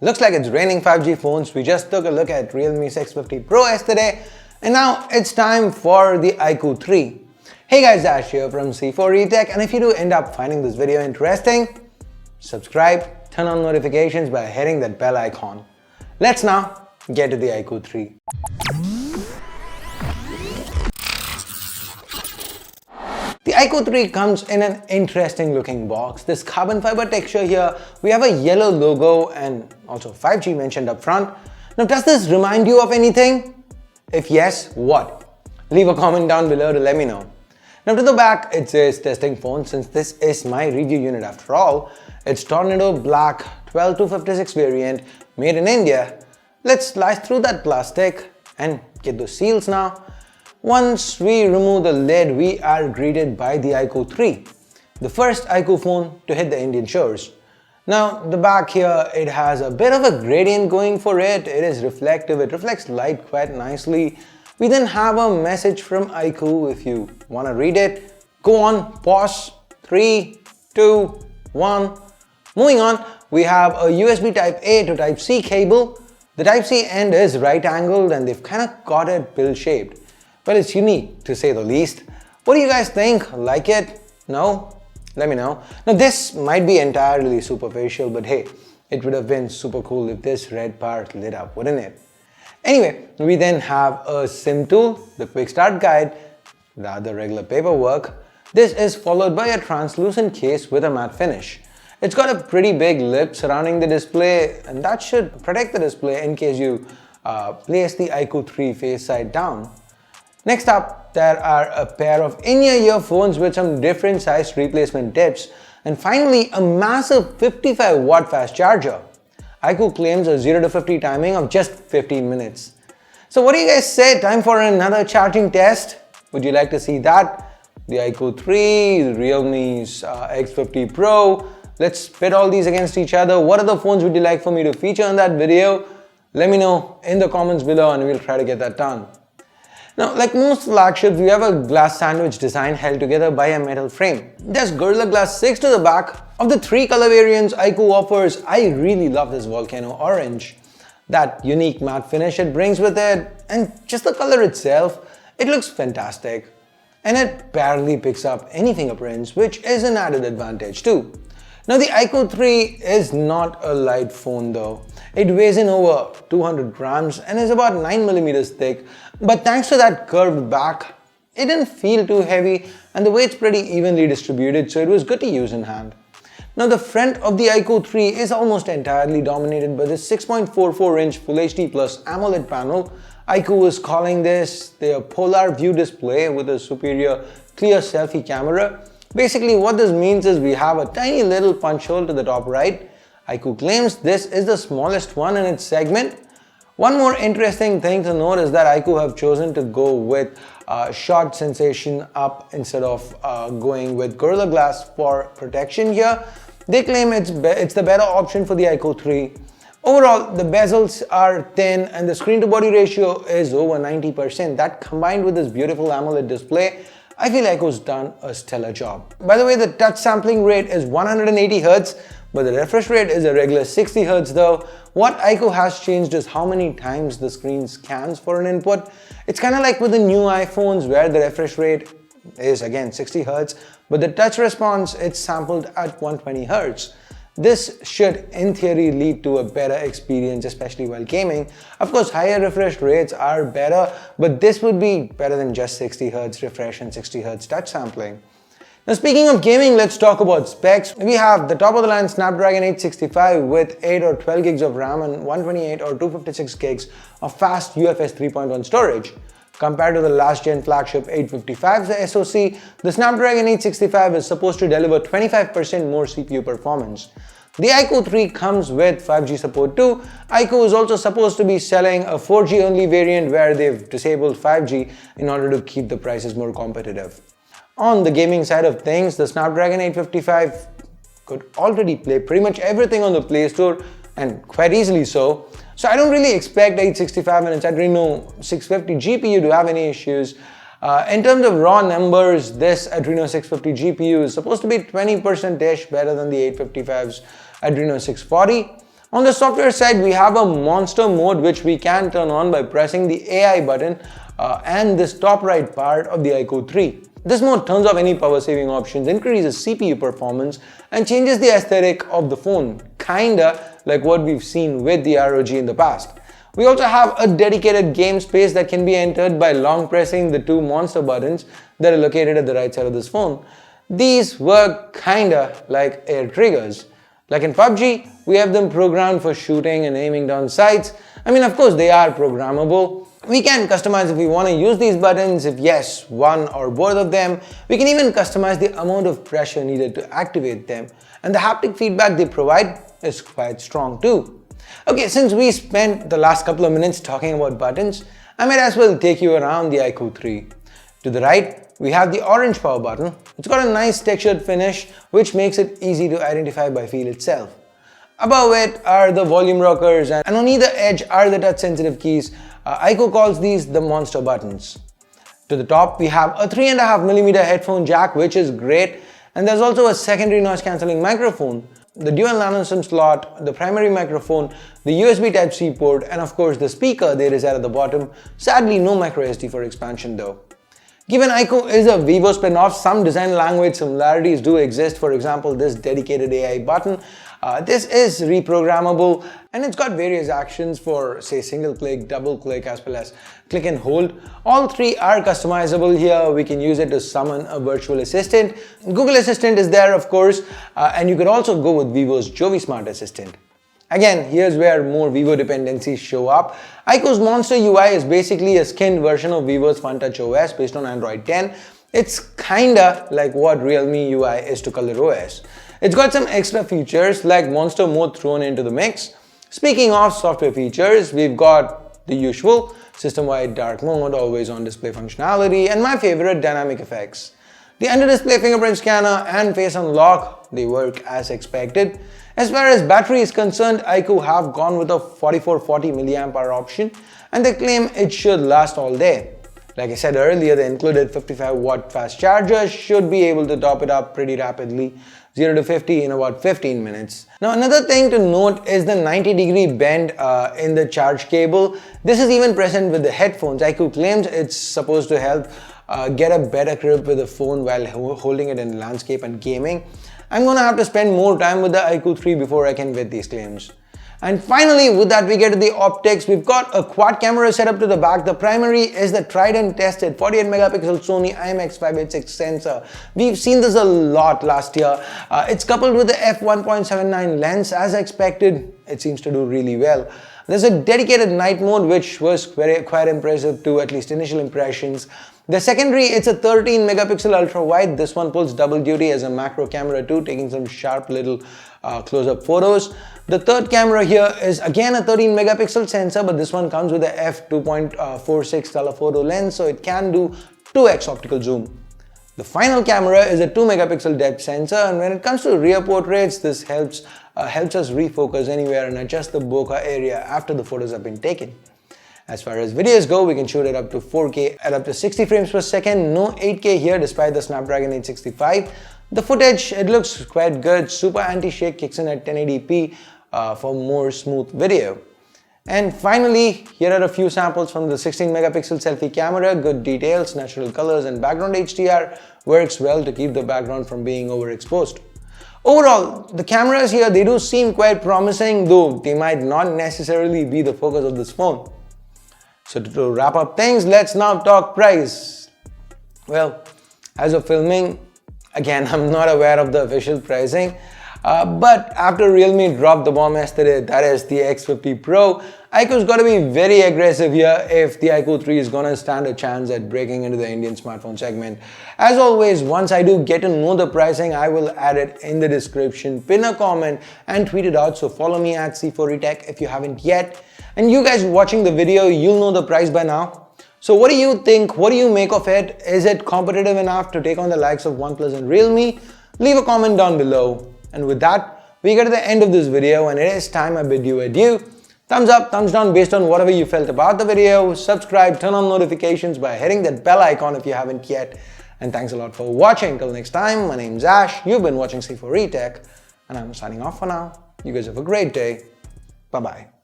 Looks like it's raining 5G phones. We just took a look at Realme 650 Pro yesterday, and now it's time for the iQOO 3. Hey guys, Ash here from C4eTech, and if you do end up finding this video interesting, subscribe, turn on notifications by hitting that bell icon. Let's now get to the iQOO 3. The iQOO 3 comes in an interesting looking box. This carbon fiber texture here, we have a yellow logo and also 5G mentioned up front. Now does this remind you of anything? If yes, what? Leave a comment down below to let me know. Now to the back it says testing phone, since this is my review unit after all. It's Tornado Black 12-256 variant made in India. Let's slice through that plastic and get those seals now. Once we remove the lid, we are greeted by the iQOO 3, the first iQOO phone to hit the Indian shores. Now the back here, it has a bit of a gradient going for it. It is reflective, it reflects light quite nicely. We then have a message from iQOO. If you want to read it, go on, pause, 3, 2, 1. Moving on, we have a USB Type A to Type C cable. The Type C end is right angled and they've kind of got it pill shaped. Well, it's unique to say the least. What do you guys think? Like it? No? Let me know. Now this might be entirely superficial, but hey, it would have been super cool if this red part lit up, wouldn't it? Anyway, we then have a SIM tool, the quick start guide, the other regular paperwork. This is followed by a translucent case with a matte finish. It's got a pretty big lip surrounding the display, and that should protect the display in case you place the iQOO 3 face side down. Next up, there are a pair of in-ear earphones with some different sized replacement tips, and finally a massive 55 watt fast charger. iQOO claims a 0 to 50 timing of just 15 minutes. So what do you guys say? Time for another charging test? Would you like to see that? The iQOO 3, the Realme's X50 Pro. Let's pit all these against each other. What other phones would you like for me to feature in that video? Let me know in the comments below and we'll try to get that done. Now, like most flagships, we have a glass sandwich design held together by a metal frame. There's Gorilla Glass 6 to the back. Of the 3 color variants iQOO offers, I really love this volcano orange. That unique matte finish it brings with it, and just the color itself, it looks fantastic. And it barely picks up any fingerprints, which is an added advantage too. Now the iQOO 3 is not a light phone though. It weighs in over 200 grams and is about 9 millimeters thick, but thanks to that curved back, it didn't feel too heavy and the weight's pretty evenly distributed, so it was good to use in hand. Now the front of the iQOO 3 is almost entirely dominated by this 6.44-inch Full HD Plus AMOLED panel. iQOO is calling this their polar view display with a superior clear selfie camera. Basically what this means is we have a tiny little punch hole to the top right. iQOO claims this is the smallest one in its segment. One more interesting thing to note is that iQOO have chosen to go with shot sensation up instead of going with Gorilla Glass for protection here. They claim it's the better option for the iQOO 3. Overall, the bezels are thin and the screen to body ratio is over 90%. That combined with this beautiful AMOLED display, I feel iQOO's done a stellar job. By the way, the touch sampling rate is 180 Hz, but the refresh rate is a regular 60 Hz though. What iQOO has changed is how many times the screen scans for an input. It's kind of like with the new iPhones where the refresh rate is again 60 Hz, but the touch response it's sampled at 120 Hz. This should in theory lead to a better experience, especially while gaming. Of course, higher refresh rates are better, but this would be better than just 60 Hz refresh and 60 Hz touch sampling. Now speaking of gaming, let's talk about specs. We have the top of the line Snapdragon 865 with 8 or 12 gigs of RAM and 128 or 256 gigs of fast UFS 3.1 storage. Compared to the last gen flagship 855's SoC, the Snapdragon 865 is supposed to deliver 25% more CPU performance. The iQOO 3 comes with 5G support too. iQOO is also supposed to be selling a 4G only variant where they've disabled 5G in order to keep the prices more competitive. On the gaming side of things, the Snapdragon 855 could already play pretty much everything on the Play Store, and quite easily so. So I don't really expect 865 and its Adreno 650 GPU to have any issues. In terms of raw numbers, this Adreno 650 GPU is supposed to be 20%-ish better than the 855's Adreno 640. On the software side, we have a monster mode which we can turn on by pressing the AI button and this top right part of the iQOO 3. This mode turns off any power saving options, increases CPU performance and changes the aesthetic of the phone, kinda like what we've seen with the ROG in the past. We also have a dedicated game space that can be entered by long pressing the two monster buttons that are located at the right side of this phone. These work kinda like air triggers. Like in PUBG, we have them programmed for shooting and aiming down sights. I mean, of course, they are programmable. We can customize if we want to use these buttons, if yes, one or both of them. We can even customize the amount of pressure needed to activate them. And the haptic feedback they provide is quite strong too. Okay, since we spent the last couple of minutes talking about buttons, I might as well take you around the iQOO 3. To the right, we have the orange power button. It's got a nice textured finish which makes it easy to identify by feel itself. Above it are the volume rockers and on either edge are the touch sensitive keys. iQOO calls these the monster buttons. To the top we have a 3.5mm headphone jack which is great, and there's also a secondary noise cancelling microphone, the dual nano SIM slot, the primary microphone, the USB Type-C port and of course the speaker there is at the bottom. Sadly no micro SD for expansion though. Given iQOO is a vivo spin-off, some design language similarities do exist. For example, this dedicated AI button. This is reprogrammable and it's got various actions for say single click, double click as well as click and hold. All three are customizable here. We can use it to summon a virtual assistant. Google Assistant is there of course, and you could also go with Vivo's Jovi Smart Assistant. Again, here's where more Vivo dependencies show up. iQOO's Monster UI is basically a skinned version of Vivo's FunTouch OS based on Android 10. It's kinda like what Realme UI is to ColorOS. It's got some extra features like Monster Mode thrown into the mix. Speaking of software features, we've got the usual system-wide dark mode, always on display functionality, and my favorite, dynamic effects. The under-display fingerprint scanner and face unlock, they work as expected. As far as battery is concerned, iQOO have gone with a 4440 mAh option and they claim it should last all day. Like I said earlier, the included 55-watt fast charger should be able to top it up pretty rapidly, 0 to 50 in about 15 minutes. Now another thing to note is the 90-degree bend in the charge cable. This is even present with the headphones. iQOO claims it's supposed to help get a better grip with the phone while holding it in landscape and gaming. I'm gonna have to spend more time with the iQOO 3 before I can vet these claims. And finally, with that we get to the optics. We've got a quad camera set up to the back. The primary is the tried and tested 48 megapixel Sony IMX 586 sensor. We've seen this a lot last year. It's coupled with the f1.79 lens. As expected, it seems to do really well. There's a dedicated night mode which was quite impressive to at least initial impressions. The secondary, it's a 13 megapixel ultra wide. This one pulls double duty as a macro camera too, taking some sharp little close-up photos. The third camera here is again a 13 megapixel sensor, but this one comes with a f2.46 telephoto lens, so it can do 2x optical zoom. The final camera is a 2 megapixel depth sensor, and when it comes to rear portraits, this helps us refocus anywhere and adjust the bokeh area after the photos have been taken. As far as videos go, we can shoot it up to 4K at up to 60 frames per second. No 8K here despite the Snapdragon 865. The footage, it looks quite good. Super anti-shake kicks in at 1080p for more smooth video. And finally, here are a few samples from the 16 megapixel selfie camera. Good details, natural colors and background HDR works well to keep the background from being overexposed. Overall, the cameras here, they do seem quite promising, though they might not necessarily be the focus of this phone. So to wrap up things, let's now talk price. Well, as of filming, again, I'm not aware of the official pricing, but after Realme dropped the bomb yesterday, that is the X50 Pro, iQOO's got to be very aggressive here if the iQOO 3 is gonna stand a chance at breaking into the Indian smartphone segment. As always, once I do get to know the pricing, I will add it in the description, pin a comment and tweet it out. So follow me at C4eTech if you haven't yet. And you guys watching the video, you'll know the price by now. So what do you think? What do you make of it? Is it competitive enough to take on the likes of OnePlus and Realme? Leave a comment down below. And with that, we get to the end of this video and it is time I bid you adieu. Thumbs up, thumbs down based on whatever you felt about the video. Subscribe, turn on notifications by hitting that bell icon if you haven't yet. And thanks a lot for watching. Till next time, my name's Ash. You've been watching C4eTech and I'm signing off for now. You guys have a great day. Bye-bye.